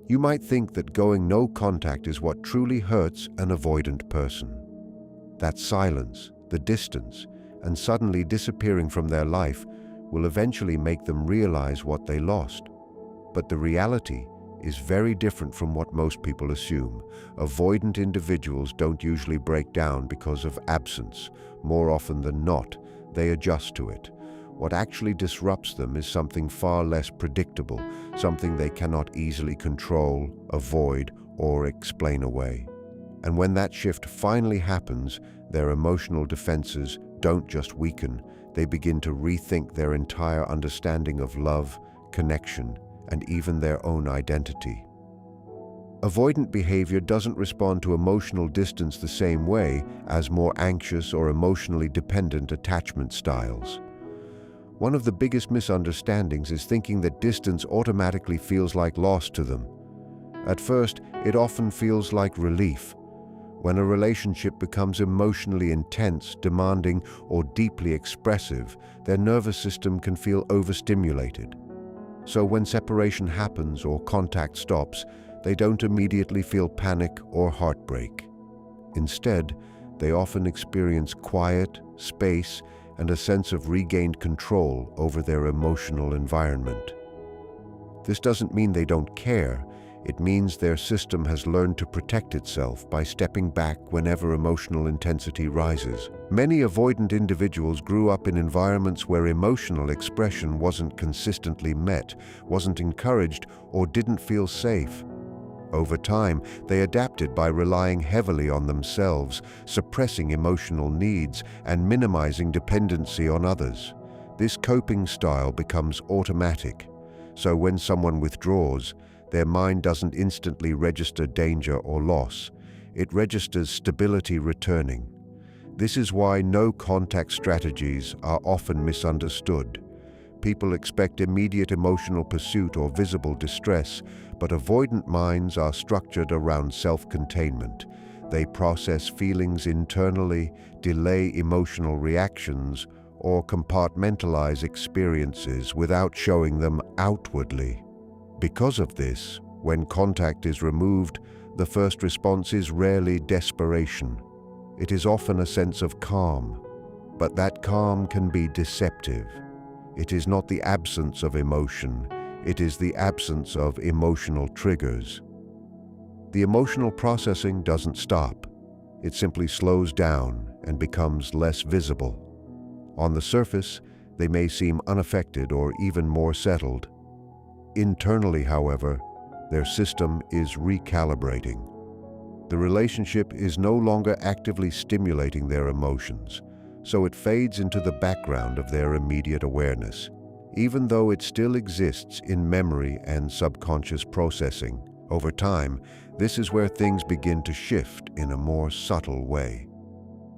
You might think that going no contact is what truly hurts an avoidant person. That silence, the distance, and suddenly disappearing from their life will eventually make them realize what they lost. But the reality is very different from what most people assume. Avoidant individuals don't usually break down because of absence. More often than not, they adjust to it. What actually disrupts them is something far less predictable, something they cannot easily control, avoid, or explain away. And when that shift finally happens, their emotional defenses don't just weaken, they begin to rethink their entire understanding of love, connection, and even their own identity. Avoidant behavior doesn't respond to emotional distance the same way as more anxious or emotionally dependent attachment styles. One of the biggest misunderstandings is thinking that distance automatically feels like loss to them. At first, it often feels like relief. When a relationship becomes emotionally intense, demanding, or deeply expressive, their nervous system can feel overstimulated. So when separation happens or contact stops, they don't immediately feel panic or heartbreak. Instead, they often experience quiet, space, and a sense of regained control over their emotional environment. This doesn't mean they don't care. It means their system has learned to protect itself by stepping back whenever emotional intensity rises. Many avoidant individuals grew up in environments where emotional expression wasn't consistently met, wasn't encouraged, or didn't feel safe. Over time, they adapted by relying heavily on themselves, suppressing emotional needs, and minimizing dependency on others. This coping style becomes automatic, so when someone withdraws, their mind doesn't instantly register danger or loss. It registers stability returning. This is why no-contact strategies are often misunderstood. People expect immediate emotional pursuit or visible distress, but avoidant minds are structured around self-containment. They process feelings internally, delay emotional reactions, or compartmentalize experiences without showing them outwardly. Because of this, when contact is removed, the first response is rarely desperation. It is often a sense of calm, but that calm can be deceptive. It is not the absence of emotion, it is the absence of emotional triggers. The emotional processing doesn't stop. It simply slows down and becomes less visible. On the surface, they may seem unaffected or even more settled. Internally, however, their system is recalibrating. The relationship is no longer actively stimulating their emotions, so it fades into the background of their immediate awareness, even though it still exists in memory and subconscious processing. Over time, this is where things begin to shift in a more subtle way.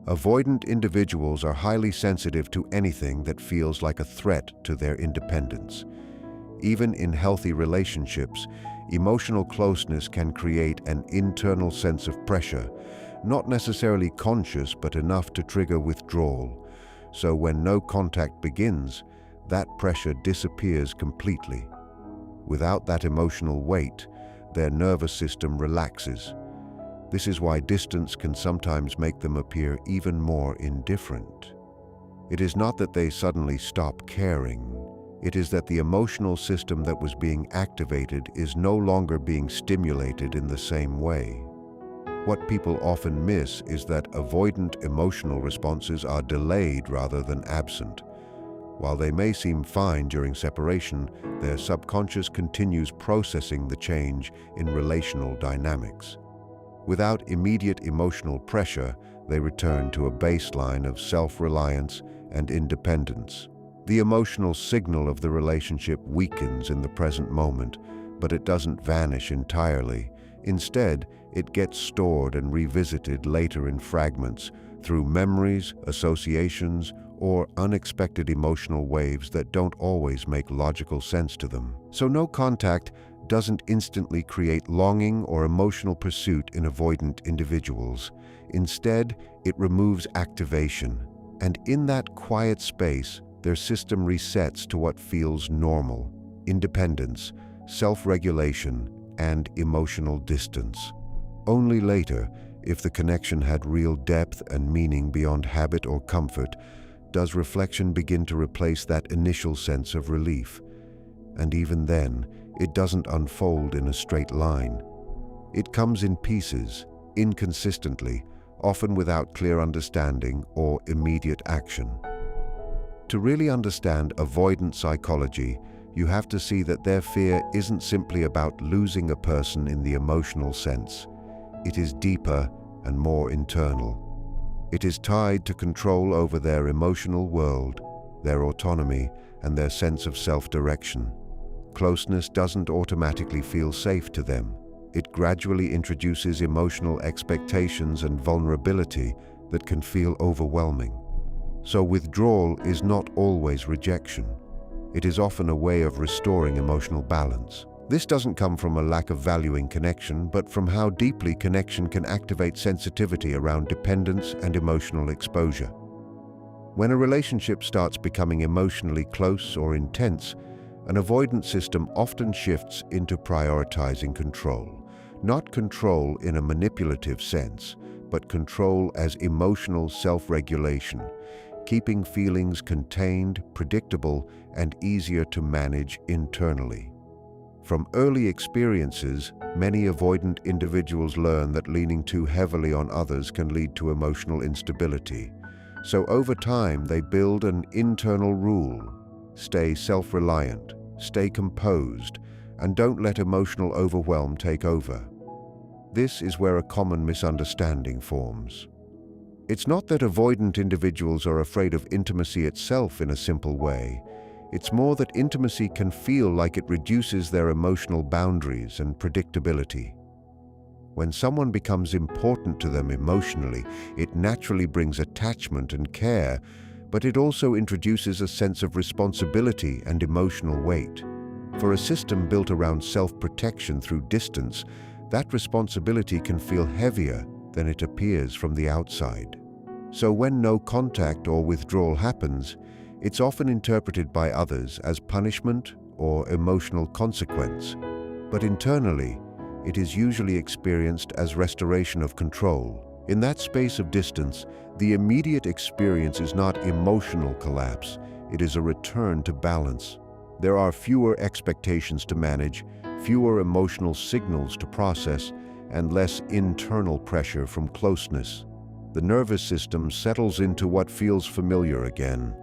Avoidant individuals are highly sensitive to anything that feels like a threat to their independence. Even in healthy relationships, emotional closeness can create an internal sense of pressure, not necessarily conscious but enough to trigger withdrawal. So when no contact begins, that pressure disappears completely. Without that emotional weight, their nervous system relaxes. This is why distance can sometimes make them appear even more indifferent. It is not that they suddenly stop caring. It is that the emotional system that was being activated is no longer being stimulated in the same way. What people often miss is that avoidant emotional responses are delayed rather than absent. While they may seem fine during separation, their subconscious continues processing the change in relational dynamics. Without immediate emotional pressure, they return to a baseline of self-reliance and independence. The emotional signal of the relationship weakens in the present moment, but it doesn't vanish entirely. Instead, it gets stored and revisited later in fragments through memories, associations, or unexpected emotional waves that don't always make logical sense to them. So no contact doesn't instantly create longing or emotional pursuit in avoidant individuals. Instead, it removes activation. And in that quiet space, their system resets to what feels normal: independence, self-regulation, and emotional distance. Only later, if the connection had real depth and meaning beyond habit or comfort, does reflection begin to replace that initial sense of relief. And even then, it doesn't unfold in a straight line. It comes in pieces, inconsistently, often without clear understanding or immediate action. To really understand avoidant psychology, you have to see that their fear isn't simply about losing a person in the emotional sense. It is deeper and more internal. It is tied to control over their emotional world, their autonomy, and their sense of self-direction. Closeness doesn't automatically feel safe to them. It gradually introduces emotional expectations and vulnerability that can feel overwhelming. So withdrawal is not always rejection. It is often a way of restoring emotional balance. This doesn't come from a lack of valuing connection, but from how deeply connection can activate sensitivity around dependence and emotional exposure. When a relationship starts becoming emotionally close or intense, an avoidant system often shifts into prioritizing control. Not control in a manipulative sense, but control as emotional self-regulation, keeping feelings contained, predictable, and easier to manage internally. From early experiences, many avoidant individuals learn that leaning too heavily on others can lead to emotional instability. So over time, they build an internal rule: stay self-reliant, stay composed, and don't let emotional overwhelm take over. This is where a common misunderstanding forms. It's not that avoidant individuals are afraid of intimacy itself in a simple way. It's more that intimacy can feel like it reduces their emotional boundaries and predictability. When someone becomes important to them emotionally, it naturally brings attachment and care, but it also introduces a sense of responsibility and emotional weight. For a system built around self-protection through distance, that responsibility can feel heavier than it appears from the outside. So when no contact or withdrawal happens, it's often interpreted by others as punishment or emotional consequence. But internally, it is usually experienced as restoration of control. In that space of distance, the immediate experience is not emotional collapse, it is a return to balance. There are fewer expectations to manage, fewer emotional signals to process, and less internal pressure from closeness. The nervous system settles into what feels familiar again.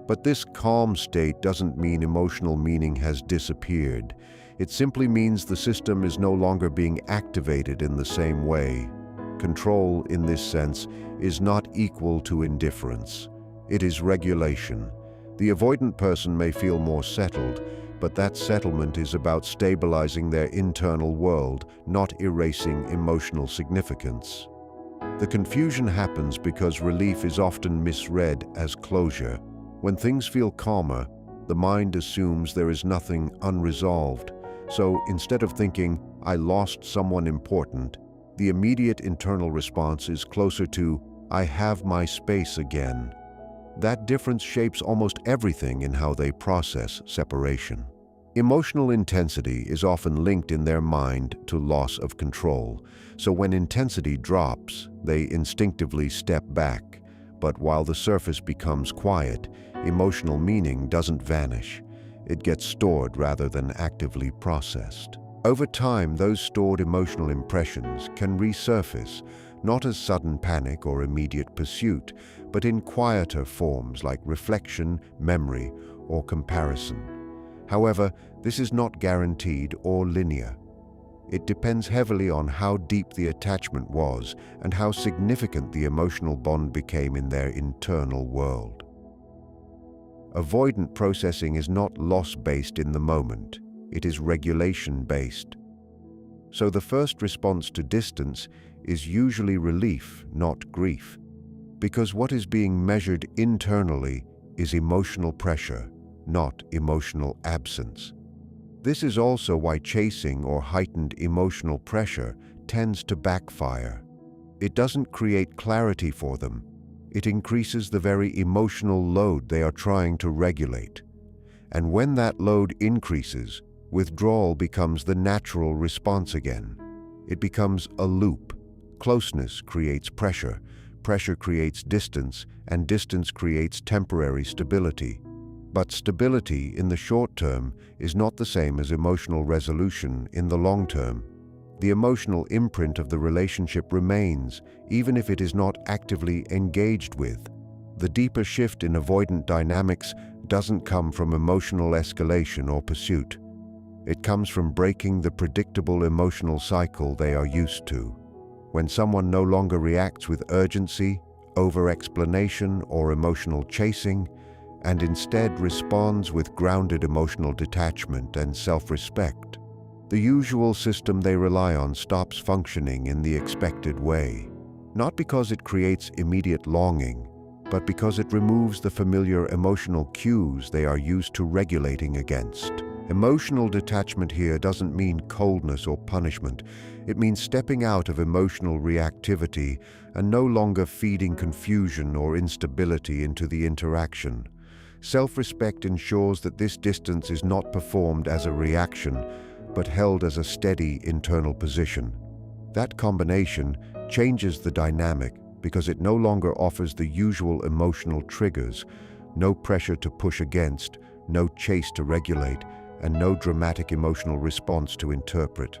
But this calm state doesn't mean emotional meaning has disappeared. It simply means the system is no longer being activated in the same way. Control, in this sense, is not equal to indifference. It is regulation. The avoidant person may feel more settled, but that settlement is about stabilizing their internal world, not erasing emotional significance. The confusion happens because relief is often misread as closure. When things feel calmer, the mind assumes there is nothing unresolved. So instead of thinking, "I lost someone important," the immediate internal response is closer to, "I have my space again." That difference shapes almost everything in how they process separation. Emotional intensity is often linked in their mind to loss of control. So when intensity drops, they instinctively step back. But while the surface becomes quiet, emotional meaning doesn't vanish. It gets stored rather than actively processed. Over time, those stored emotional impressions can resurface, not as sudden panic or immediate pursuit, but in quieter forms like reflection, memory, or comparison. However, this is not guaranteed or linear. It depends heavily on how deep the attachment was and how significant the emotional bond became in their internal world. Avoidant processing is not loss-based in the moment, it is regulation-based. So the first response to distance is usually relief, not grief, because what is being measured internally is emotional pressure, not emotional absence. This is also why chasing or heightened emotional pressure tends to backfire. It doesn't create clarity for them. It increases the very emotional load they are trying to regulate. And when that load increases, Withdrawal becomes the natural response again. It becomes a loop. Closeness creates pressure, pressure creates distance, and distance creates temporary stability. But stability in the short term is not the same as emotional resolution in the long term. The emotional imprint of the relationship remains, even if it is not actively engaged with. The deeper shift in avoidant dynamics doesn't come from emotional escalation or pursuit. It comes from breaking the predictable emotional cycle they are used to. When someone no longer reacts with urgency, over-explanation, or emotional chasing, and instead responds with grounded emotional detachment and self-respect, the usual system they rely on stops functioning in the expected way. Not because it creates immediate longing, but because it removes the familiar emotional cues they are used to regulating against. Emotional detachment here doesn't mean coldness or punishment. It means stepping out of emotional reactivity and no longer feeding confusion or instability into the interaction. Self-respect ensures that this distance is not performed as a reaction, but held as a steady internal position. That combination changes the dynamic because it no longer offers the usual emotional triggers, no pressure to push against, no chase to regulate, and no dramatic emotional response to interpret.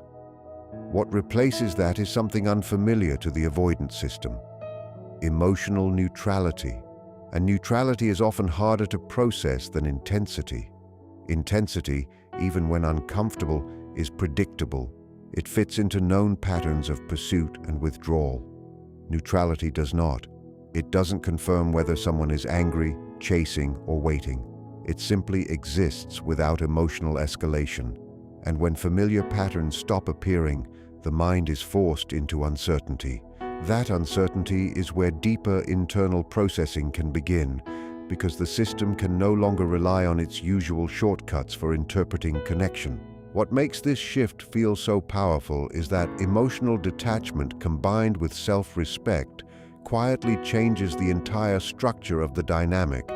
What replaces that is something unfamiliar to the avoidant system: emotional neutrality. And neutrality is often harder to process than intensity. Intensity, even when uncomfortable, is predictable. It fits into known patterns of pursuit and withdrawal. Neutrality does not. It doesn't confirm whether someone is angry, chasing, or waiting. It simply exists without emotional escalation. And when familiar patterns stop appearing, the mind is forced into uncertainty. That uncertainty is where deeper internal processing can begin, because the system can no longer rely on its usual shortcuts for interpreting connection. What makes this shift feel so powerful is that emotional detachment combined with self-respect quietly changes the entire structure of the dynamic.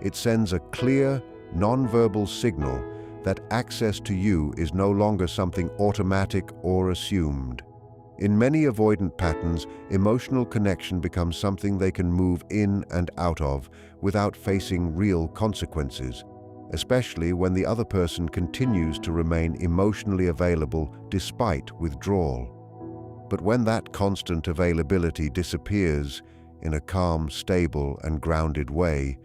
It sends a clear, non-verbal signal that access to you is no longer something automatic or assumed. In many avoidant patterns, emotional connection becomes something they can move in and out of without facing real consequences, especially when the other person continues to remain emotionally available despite withdrawal. But when that constant availability disappears in a calm, stable, and grounded way,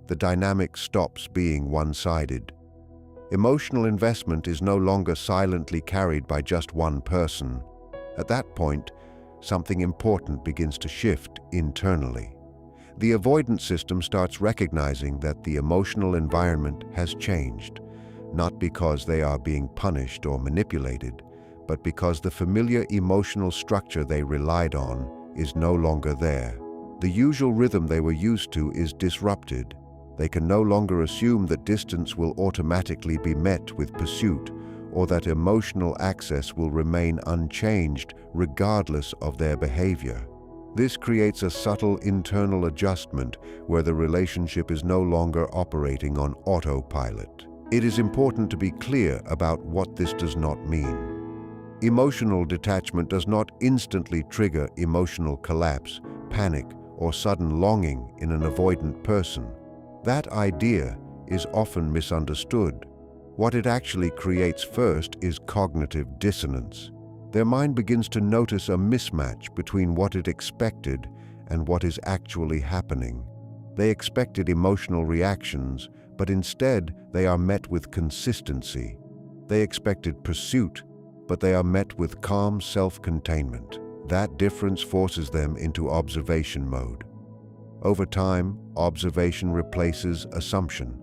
the dynamic stops being one-sided. Emotional investment is no longer silently carried by just one person. At that point, something important begins to shift internally. The avoidance system starts recognizing that the emotional environment has changed, not because they are being punished or manipulated, but because the familiar emotional structure they relied on is no longer there. The usual rhythm they were used to is disrupted. They can no longer assume that distance will automatically be met with pursuit, or that emotional access will remain unchanged regardless of their behavior. This creates a subtle internal adjustment where the relationship is no longer operating on autopilot. It is important to be clear about what this does not mean. Emotional detachment does not instantly trigger emotional collapse, panic, or sudden longing in an avoidant person. That idea is often misunderstood. What it actually creates first is cognitive dissonance. Their mind begins to notice a mismatch between what it expected and what is actually happening. They expected emotional reactions, but instead they are met with consistency. They expected pursuit, but they are met with calm self-containment. That difference forces them into observation mode. Over time, observation replaces assumption.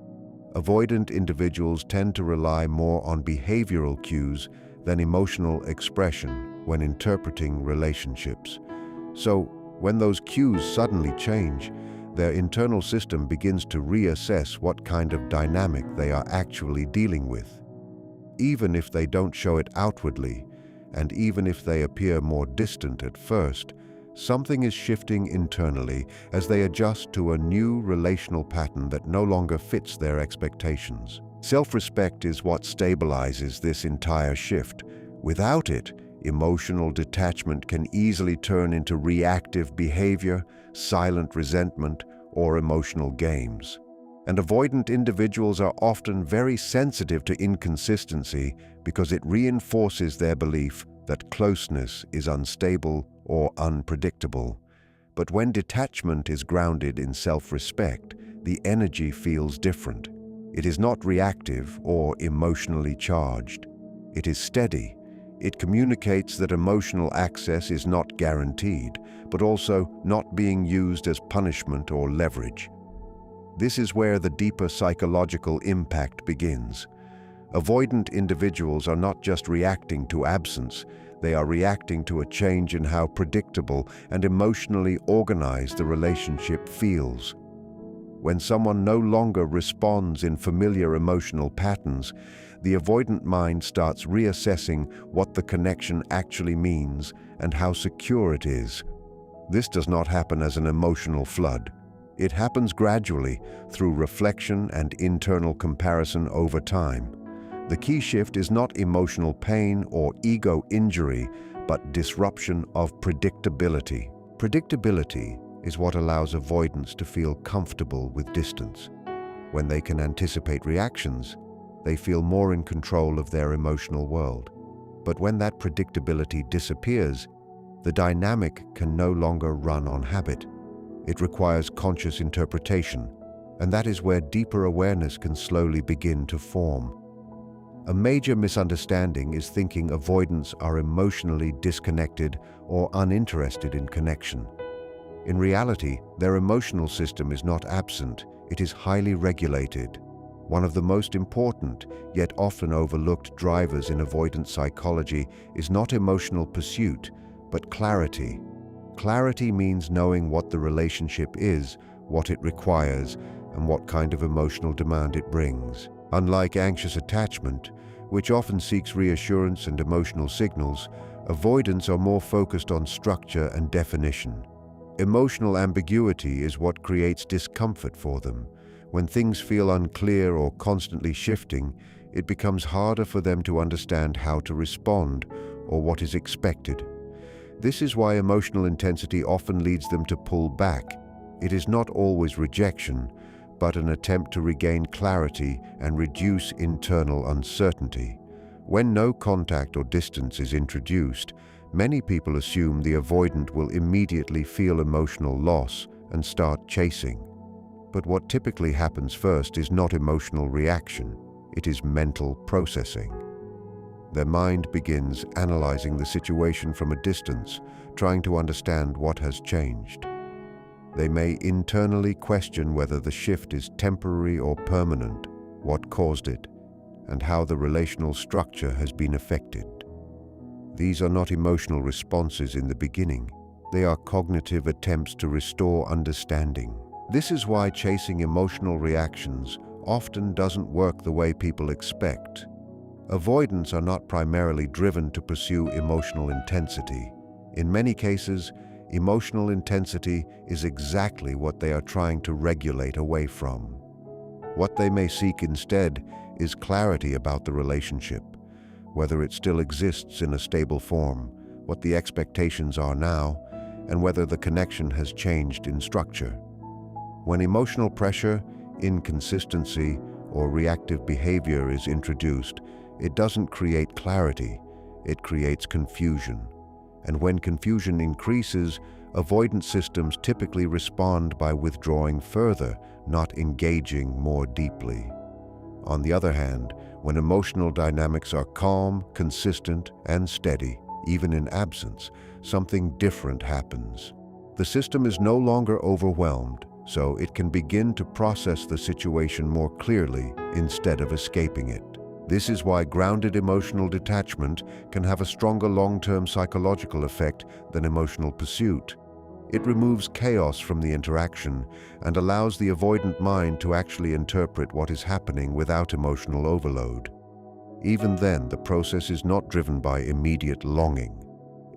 Avoidant individuals tend to rely more on behavioral cues than emotional expression when interpreting relationships. So, when those cues suddenly change, their internal system begins to reassess what kind of dynamic they are actually dealing with. Even if they don't show it outwardly, and even if they appear more distant at first, something is shifting internally as they adjust to a new relational pattern that no longer fits their expectations. Self-respect is what stabilizes this entire shift. Without it, emotional detachment can easily turn into reactive behavior, silent resentment, or emotional games. And avoidant individuals are often very sensitive to inconsistency because it reinforces their belief that closeness is unstable or unpredictable. But when detachment is grounded in self-respect, the energy feels different. It is not reactive or emotionally charged. It is steady. It communicates that emotional access is not guaranteed, but also not being used as punishment or leverage. This is where the deeper psychological impact begins. Avoidant individuals are not just reacting to absence, they are reacting to a change in how predictable and emotionally organized the relationship feels. When someone no longer responds in familiar emotional patterns, the avoidant mind starts reassessing what the connection actually means and how secure it is. This does not happen as an emotional flood. It happens gradually through reflection and internal comparison over time. The key shift is not emotional pain or ego injury, but disruption of predictability. Predictability is what allows avoidants to feel comfortable with distance. When they can anticipate reactions, they feel more in control of their emotional world. But when that predictability disappears, the dynamic can no longer run on habit. It requires conscious interpretation, and that is where deeper awareness can slowly begin to form. A major misunderstanding is thinking avoidants are emotionally disconnected or uninterested in connection. In reality, their emotional system is not absent, it is highly regulated. One of the most important, yet often overlooked drivers in avoidant psychology is not emotional pursuit, but clarity. Clarity means knowing what the relationship is, what it requires, and what kind of emotional demand it brings. Unlike anxious attachment, which often seeks reassurance and emotional signals, avoidants are more focused on structure and definition. Emotional ambiguity is what creates discomfort for them. When things feel unclear or constantly shifting, it becomes harder for them to understand how to respond or what is expected. This is why emotional intensity often leads them to pull back. It is not always rejection, but an attempt to regain clarity and reduce internal uncertainty. When no contact or distance is introduced, many people assume the avoidant will immediately feel emotional loss and start chasing. But what typically happens first is not emotional reaction, it is mental processing. Their mind begins analyzing the situation from a distance, trying to understand what has changed. They may internally question whether the shift is temporary or permanent, what caused it, and how the relational structure has been affected. These are not emotional responses in the beginning. They are cognitive attempts to restore understanding. This is why chasing emotional reactions often doesn't work the way people expect. Avoidants are not primarily driven to pursue emotional intensity. In many cases, emotional intensity is exactly what they are trying to regulate away from. What they may seek instead is clarity about the relationship, whether it still exists in a stable form, what the expectations are now, and whether the connection has changed in structure. When emotional pressure, inconsistency, or reactive behavior is introduced, it doesn't create clarity, it creates confusion. And when confusion increases, avoidant systems typically respond by withdrawing further, not engaging more deeply. On the other hand, when emotional dynamics are calm, consistent, and steady, even in absence, something different happens. The system is no longer overwhelmed, so it can begin to process the situation more clearly instead of escaping it. This is why grounded emotional detachment can have a stronger long-term psychological effect than emotional pursuit. It removes chaos from the interaction and allows the avoidant mind to actually interpret what is happening without emotional overload. Even then, the process is not driven by immediate longing.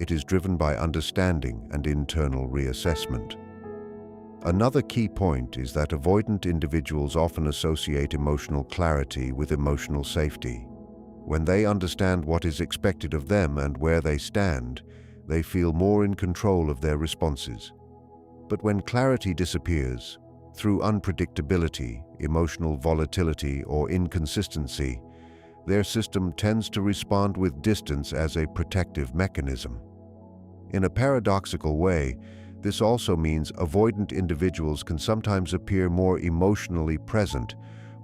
It is driven by understanding and internal reassessment. Another key point is that avoidant individuals often associate emotional clarity with emotional safety. When they understand what is expected of them and where they stand, they feel more in control of their responses. But when clarity disappears, through unpredictability, emotional volatility, or inconsistency, their system tends to respond with distance as a protective mechanism. In a paradoxical way, this also means avoidant individuals can sometimes appear more emotionally present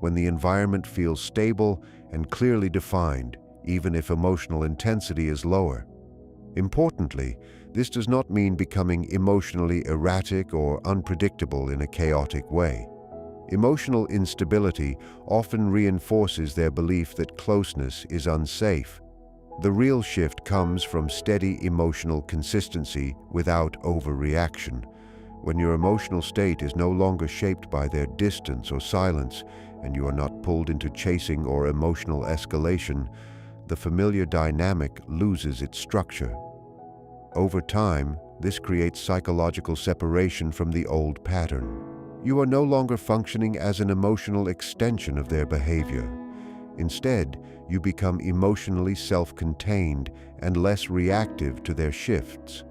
when the environment feels stable and clearly defined, even if emotional intensity is lower. Importantly, this does not mean becoming emotionally erratic or unpredictable in a chaotic way. Emotional instability often reinforces their belief that closeness is unsafe. The real shift comes from steady emotional consistency without overreaction. When your emotional state is no longer shaped by their distance or silence, and you are not pulled into chasing or emotional escalation, the familiar dynamic loses its structure. Over time, this creates psychological separation from the old pattern. You are no longer functioning as an emotional extension of their behavior. Instead, you become emotionally self-contained and less reactive to their shifts.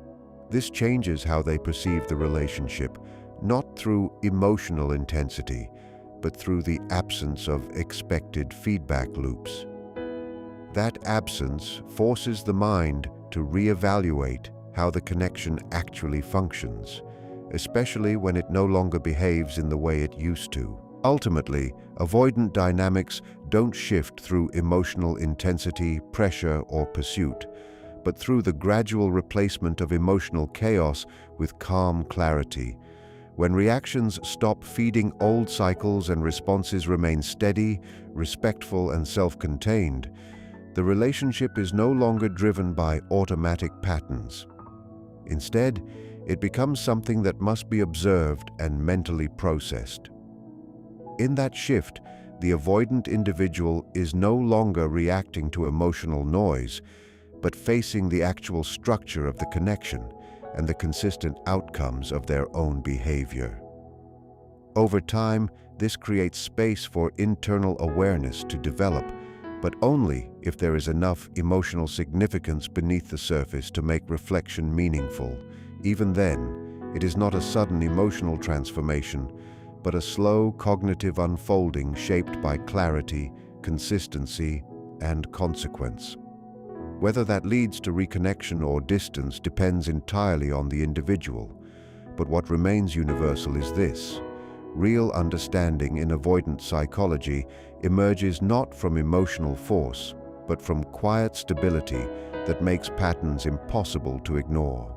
This changes how they perceive the relationship, not through emotional intensity, but through the absence of expected feedback loops. That absence forces the mind to reevaluate how the connection actually functions, especially when it no longer behaves in the way it used to. Ultimately, avoidant dynamics don't shift through emotional intensity, pressure, or pursuit, but through the gradual replacement of emotional chaos with calm clarity. When reactions stop feeding old cycles and responses remain steady, respectful, and self-contained, the relationship is no longer driven by automatic patterns. Instead, it becomes something that must be observed and mentally processed. In that shift, the avoidant individual is no longer reacting to emotional noise, but facing the actual structure of the connection and the consistent outcomes of their own behavior. Over time, this creates space for internal awareness to develop, but only if there is enough emotional significance beneath the surface to make reflection meaningful. Even then, it is not a sudden emotional transformation, but a slow cognitive unfolding shaped by clarity, consistency, and consequence. Whether that leads to reconnection or distance depends entirely on the individual, but what remains universal is this: real understanding in avoidant psychology emerges not from emotional force, but from quiet stability that makes patterns impossible to ignore.